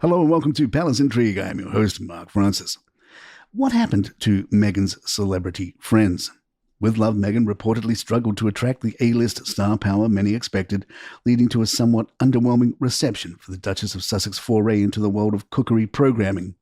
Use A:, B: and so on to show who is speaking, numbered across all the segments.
A: Hello and welcome to Palace Intrigue. I am your host, Mark Francis. What happened to Meghan's celebrity friends? With love, Meghan reportedly struggled to attract the A-list star power many expected, leading to a somewhat underwhelming reception for the Duchess of Sussex foray into the world of cookery programming.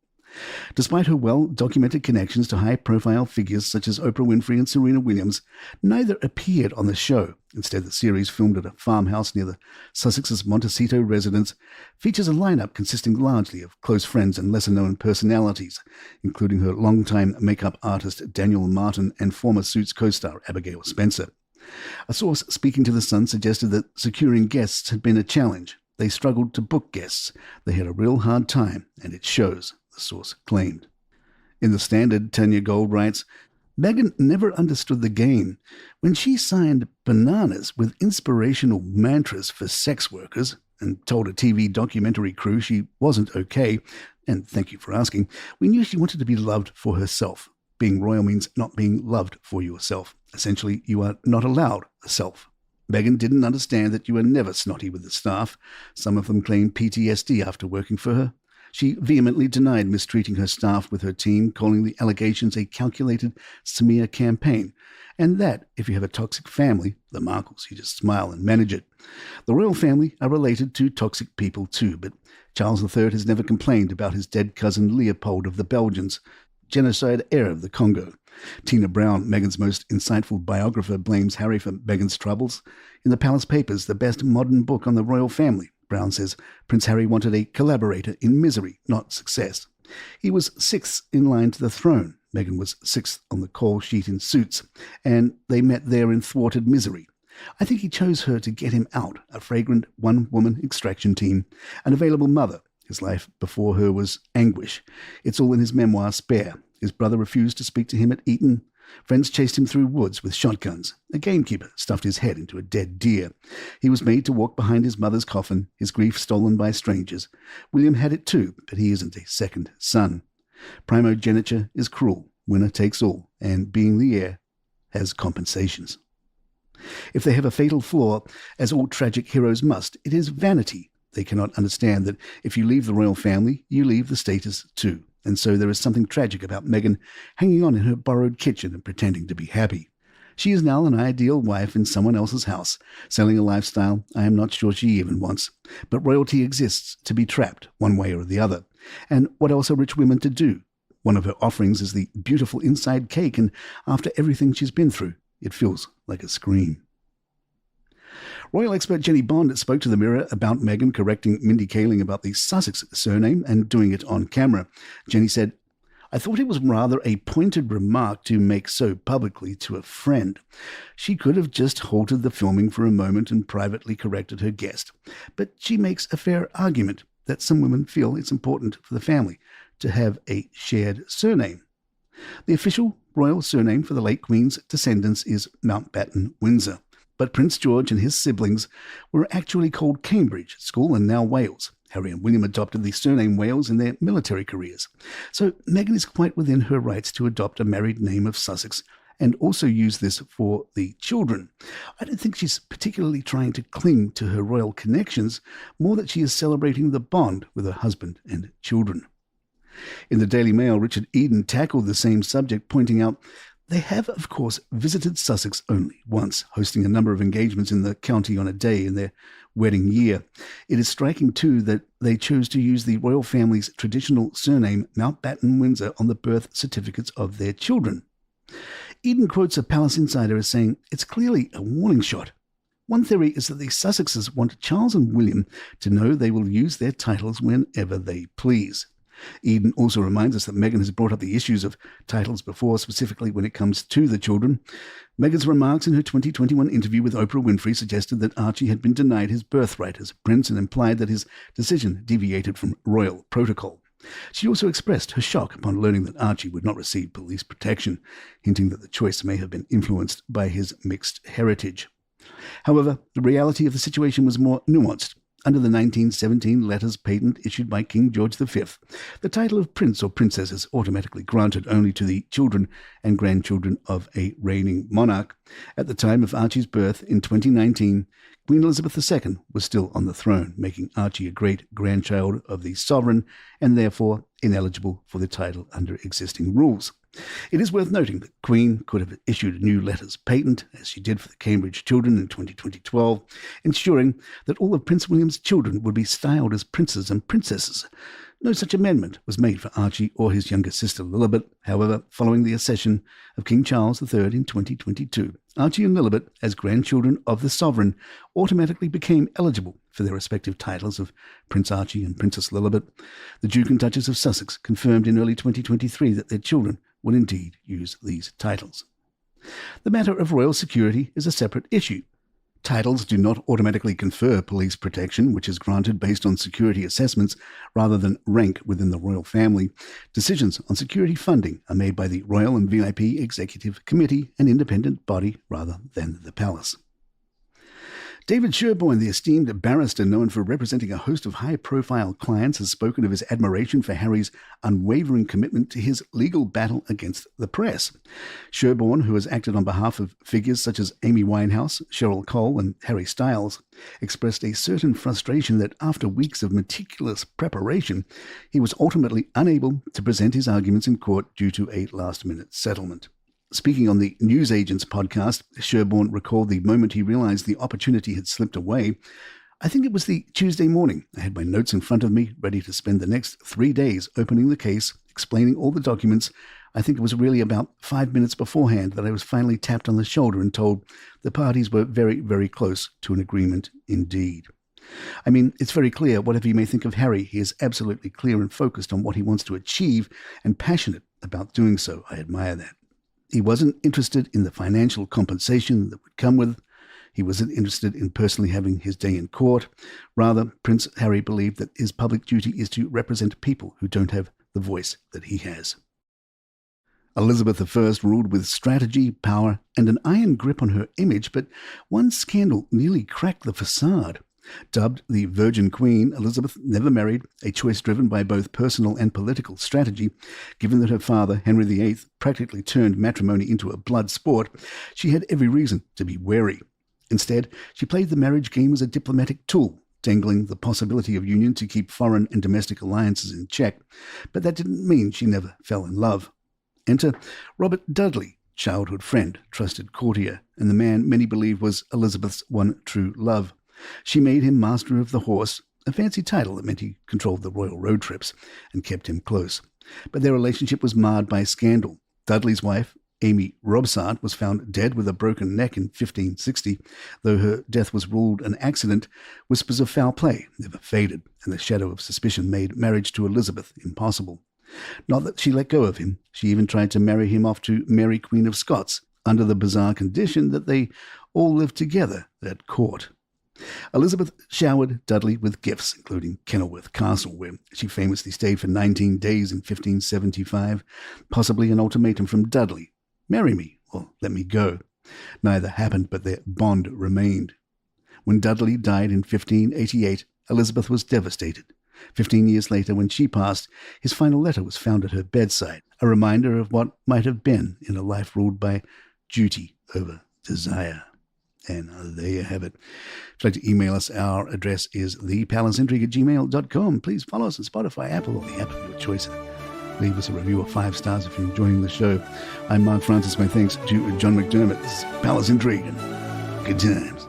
A: Despite her well-documented connections to high-profile figures such as Oprah Winfrey and Serena Williams, neither appeared on the show. Instead, the series, filmed at a farmhouse near the Sussexes Montecito residence, features a lineup consisting largely of close friends and lesser-known personalities, including her longtime makeup artist Daniel Martin and former Suits co-star Abigail Spencer. A source speaking to The Sun suggested that securing guests had been a challenge. They struggled to book guests. They had a real hard time, and it shows, the source claimed. In The Standard, Tanya Gold writes, Meghan never understood the game. When she signed bananas with inspirational mantras for sex workers and told a TV documentary crew she wasn't okay, and thank you for asking, we knew she wanted to be loved for herself. Being royal means not being loved for yourself. Essentially, you are not allowed a self. Meghan didn't understand that you were never snotty with the staff. Some of them claimed PTSD after working for her. She vehemently denied mistreating her staff with her team, calling the allegations a calculated smear campaign. And that, if you have a toxic family, the Markles, you just smile and manage it. The royal family are related to toxic people too, but Charles III has never complained about his dead cousin Leopold of the Belgians, genocide heir of the Congo. Tina Brown, Meghan's most insightful biographer, blames Harry for Meghan's troubles. In the Palace Papers, the best modern book on the royal family, Brown says Prince Harry wanted a collaborator in misery, not success. He was sixth in line to the throne. Meghan was sixth on the call sheet in Suits, and they met there in thwarted misery. I think he chose her to get him out, a fragrant one-woman extraction team, an available mother. His life before her was anguish. It's all in his memoir, Spare. His brother refused to speak to him at Eton. Friends chased him through woods with shotguns. A gamekeeper stuffed his head into a dead deer. He was made to walk behind his mother's coffin, his grief stolen by strangers. William had it too, but he isn't a second son. Primogeniture is cruel. Winner takes all, and being the heir has compensations. If they have a fatal flaw, as all tragic heroes must, it is vanity. They cannot understand that if you leave the royal family, you leave the status too. And so there is something tragic about Meghan hanging on in her borrowed kitchen and pretending to be happy. She is now an ideal wife in someone else's house, selling a lifestyle I am not sure she even wants. But royalty exists to be trapped, one way or the other. And what else are rich women to do? One of her offerings is the beautiful inside cake, and after everything she's been through, it feels like a scream. Royal expert Jenny Bond spoke to the Mirror about Meghan correcting Mindy Kaling about the Sussex surname and doing it on camera. Jenny said, I thought it was rather a pointed remark to make so publicly to a friend. She could have just halted the filming for a moment and privately corrected her guest. But she makes a fair argument that some women feel it's important for the family to have a shared surname. The official royal surname for the late Queen's descendants is Mountbatten-Windsor. But Prince George and his siblings were actually called Cambridge at school and now Wales. Harry and William adopted the surname Wales in their military careers. So Meghan is quite within her rights to adopt a married name of Sussex and also use this for the children. I don't think she's particularly trying to cling to her royal connections, more that she is celebrating the bond with her husband and children. In the Daily Mail, Richard Eden tackled the same subject, pointing out they have, of course, visited Sussex only once, hosting a number of engagements in the county on a day in their wedding year. It is striking, too, that they chose to use the royal family's traditional surname, Mountbatten-Windsor, on the birth certificates of their children. Eden quotes a palace insider as saying, it's clearly a warning shot. One theory is that the Sussexes want Charles and William to know they will use their titles whenever they please. Eden also reminds us that Meghan has brought up the issues of titles before, specifically when it comes to the children. Meghan's remarks in her 2021 interview with Oprah Winfrey suggested that Archie had been denied his birthright as a prince and implied that his decision deviated from royal protocol. She also expressed her shock upon learning that Archie would not receive police protection, hinting that the choice may have been influenced by his mixed heritage. However, the reality of the situation was more nuanced. Under the 1917 letters patent issued by King George V, the title of prince or princess is automatically granted only to the children and grandchildren of a reigning monarch. At the time of Archie's birth in 2019, Queen Elizabeth II was still on the throne, making Archie a great-grandchild of the sovereign and therefore ineligible for the title under existing rules. It is worth noting that Queen could have issued a new letters patent, as she did for the Cambridge children in 2012, ensuring that all of Prince William's children would be styled as princes and princesses. No such amendment was made for Archie or his younger sister Lilibet. However, following the accession of King Charles III in 2022, Archie and Lilibet, as grandchildren of the sovereign, automatically became eligible for their respective titles of Prince Archie and Princess Lilibet. The Duke and Duchess of Sussex confirmed in early 2023 that their children would indeed use these titles. The matter of royal security is a separate issue. Titles do not automatically confer police protection, which is granted based on security assessments rather than rank within the royal family. Decisions on security funding are made by the Royal and VIP Executive Committee, an independent body rather than the palace. David Sherborne, the esteemed barrister known for representing a host of high-profile clients, has spoken of his admiration for Harry's unwavering commitment to his legal battle against the press. Sherborne, who has acted on behalf of figures such as Amy Winehouse, Cheryl Cole, and Harry Styles, expressed a certain frustration that after weeks of meticulous preparation, he was ultimately unable to present his arguments in court due to a last-minute settlement. Speaking on the Newsagents podcast, Sherborne recalled the moment he realized the opportunity had slipped away. I think it was the Tuesday morning. I had my notes in front of me, ready to spend the next 3 days opening the case, explaining all the documents. I think it was really about 5 minutes beforehand that I was finally tapped on the shoulder and told the parties were very, very close to an agreement indeed. I mean, it's very clear, whatever you may think of Harry, he is absolutely clear and focused on what he wants to achieve and passionate about doing so. I admire that. He wasn't interested in the financial compensation that would come with. He wasn't interested in personally having his day in court. Rather, Prince Harry believed that his public duty is to represent people who don't have the voice that he has. Elizabeth I ruled with strategy, power, and an iron grip on her image, but one scandal nearly cracked the facade. Dubbed the Virgin Queen, Elizabeth never married, a choice driven by both personal and political strategy. Given that her father, Henry VIII, practically turned matrimony into a blood sport, she had every reason to be wary. Instead, she played the marriage game as a diplomatic tool, dangling the possibility of union to keep foreign and domestic alliances in check. But that didn't mean she never fell in love. Enter Robert Dudley, childhood friend, trusted courtier, and the man many believe was Elizabeth's one true love. She made him Master of the Horse, a fancy title that meant he controlled the royal road trips and kept him close. But their relationship was marred by scandal. Dudley's wife, Amy Robsart, was found dead with a broken neck in 1560. Though her death was ruled an accident, whispers of foul play never faded, and the shadow of suspicion made marriage to Elizabeth impossible. Not that she let go of him. She even tried to marry him off to Mary, Queen of Scots, under the bizarre condition that they all lived together at court. Elizabeth showered Dudley with gifts, including Kenilworth Castle, where she famously stayed for 19 days in 1575, possibly an ultimatum from Dudley: marry me or let me go. Neither happened, but their bond remained. When Dudley died in 1588, Elizabeth was devastated. 15 years later, when she passed, his final letter was found at her bedside, a reminder of what might have been in a life ruled by duty over desire. And there you have it. If you'd like to email us, our address is thepalaceintrigue@gmail.com. Please follow us on Spotify, Apple, or the app of your choice. Leave us a review of 5 stars if you're enjoying the show. I'm Mark Francis. My thanks to John McDermott. This is Palace Intrigue. Good times.